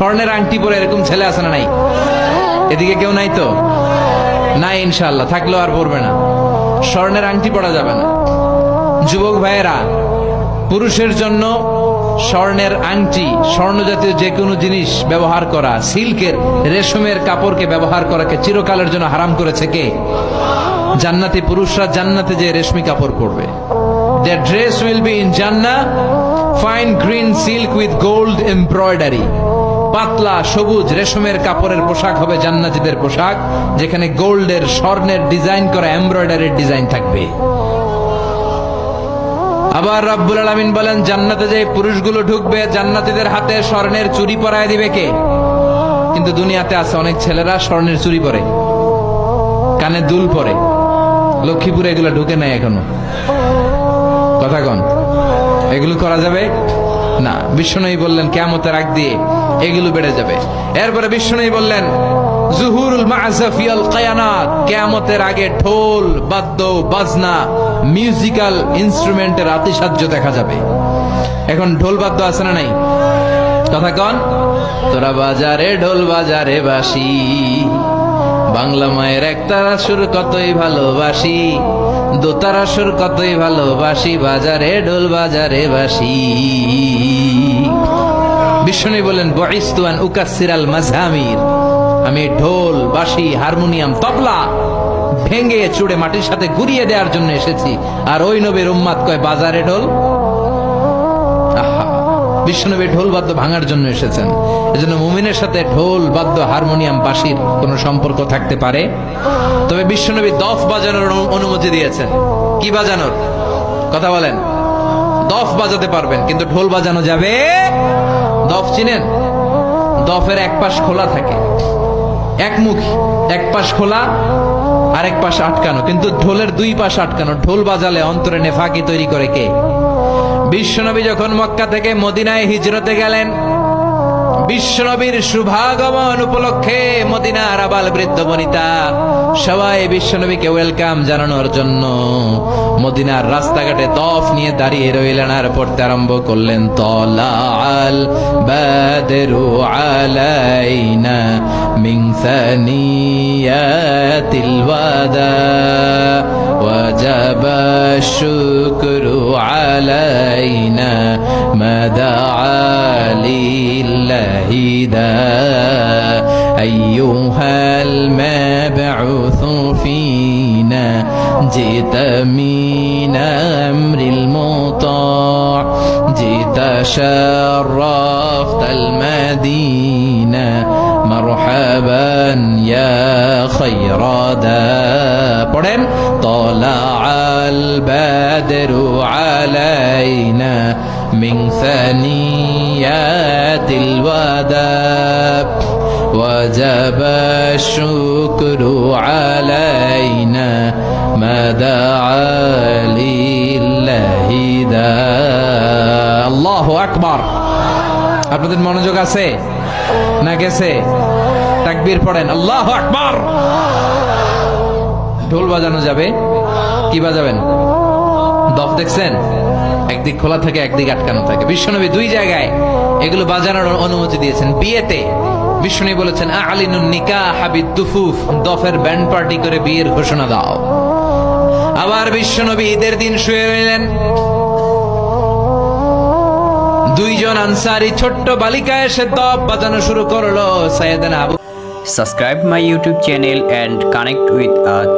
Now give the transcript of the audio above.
স্বর্ণের আংটি পরে এরকম ছেলে আছে না নাই? এদিকে কেউ নাই তো? নাই ইনশাআল্লাহ, থাকলেও আর পড়বে না। স্বর্ণের আংটি পরা যাবে না। যুবক ভাইয়েরা, পুরুষের জন্য স্বর্ণের আংটি, স্বর্ণ জাতীয় যে কোনো জিনিস ব্যবহার করা, সিল্কের রেশমের কাপড়কে ব্যবহার করাকে চিরকালের জন্য হারাম করেছে কে? জান্নাতি পুরুষরা জান্নাতে যে রেশমি কাপড় পরবে। Their dress will be in Jannah, fine green silk with gold embroidery. পাতলা সবুজ রেশমের কাপড়ের পোশাক হবে জান্নাতীদের পোশাক, যেখানে গোল্ডের স্বর্ণের ডিজাইন করা এমব্রয়ডারির ডিজাইন থাকবে। আবার রব্বুল আলামিন বলেন, জান্নাতে যে পুরুষগুলো ঢুকবে জান্নাতীদের হাতে স্বর্ণের চুড়ি পরায় দিবে কে? কিন্তু দুনিয়াতে আছে অনেক ছেলেরা স্বর্ণের চুড়ি পরে, কানে দুল পরে। লক্ষ্মীপুরে এগুলো ঢুকে নাই এখনো। কথা কন, এগুলো করা যাবে না। বিশ্বনবী বললেন কিয়ামতের আগ দিয়ে এগুলো বেড়ে যাবে। এরপরে বিশ্বনবী বললেন, জুহুরুল মা'জাফিয়াল কায়ানাত, কিয়ামতের আগে ঢোল বাদ্য বাজনা মিউজিক্যাল ইনস্ট্রুমেন্টের আতিশায্য দেখা যাবে। এখন ঢোল বাদ্য আছে না নাই? কথা কন, তোরা বাজারে ঢোল বাজারে বাঁশি, বাংলা মায়ের একতারা সুর কতই ভালোবাসি, দোতারা সুর কতই ভালোবাসি, বাজারে ঢোল বাজারে বাঁশি। বিশ্বনবী বলেন, বুইসতু আন উকাসসিরাল মাযহামির, আমি ঢোল বাঁশি হারমোনিয়াম তবলা ভেঙে চুড়ে মাটির সাথে গুড়িয়ে দেওয়ার জন্য এসেছি। আর ওই নবীর উম্মাত কয় বাজারে ঢোল। আহা, বিশ্বনবী ঢোল বাদ্য ভাঙার জন্য এসেছেন। এজন্য মুমিনের সাথে ঢোল বাদ্য হারমোনিয়াম বাঁশির কোনো সম্পর্ক থাকতে পারে? তবে বিশ্বনবী দফ বাজানোর অনুমতি দিয়েছেন। কি বাজানোর কথা বলেন? দফ বাজাতে পারবেন, কিন্তু ঢোল বাজানো যাবে। দফ চিনেন? দফের এক পাশ খোলা থাকে, একমুখী, এক পাশ খোলা আর এক পাশ আটকানো, কিন্তু ঢোলের দুই পাশ আটকানো। ঢোল বাজালে অন্তরে নেফাকি তৈরি করে কে? বিশ্বনবী যখন মক্কা থেকে মদিনায় হিজরতে গেলেন, বিশ্বনবীর শুভাগমন উপলক্ষে মদিনার আবাল বৃদ্ধ বনিতা সবাই বিশ্বনবীকে ওয়েলকাম জানানোর জন্য মদিনার রাস্তাঘাটে দফ নিয়ে দাঁড়িয়ে রইলেন আর পড়তে আরম্ভ করলেন, তলাআল বাদরু আলাইনা মিন সানিয়াতিল ওয়াদা ওয়াজাবা শুকরু আলাইনা মাদাআ লিল্লাহি দা আইয়ুহাল মাবউসু ফিনা জিতা মিন আমরিল মুতা' জিতা শাররাফতাল মাদিনা মারহাবান ইয়া খায়রাদা। পড়েন, তলাআল বাদরু আলাইনা মিন সানিয়াতিল ওয়াদা ওয়াজাবা শুকরু আলাইনা মাদাআ লিল্লাহি দা। আল্লাহু আকবার। আপনাদের মনোযোগ আছে না গেছে? তাকবীর পড়েন, আল্লাহু আকবার। ঢোল বাজানো যাবে। কি বাজাবেন? দফ দেখছেন? একদিক খোলা থাকে, একদিক আটকানো থাকে। বিশ্বনবী দুই জায়গায় এগুলো বাজানোর অনুমতি দিয়েছেন। বিয়েতে বিশ্বনবী বলেছেন, আলিনুন নিকাহ বিদ্দুফুফ, দফের ব্যান্ড পার্টি করে বিয়ের ঘোষণা দাও। আবার বিশ্বনবী ঈদের দিন শুয়ে রইলেন, দুইজন আনসারী ছোট্ট বালিকা এসে দফ বাজানো শুরু করলো। সাইয়েদনা Abu Subscribe my YouTube channel and connect with us.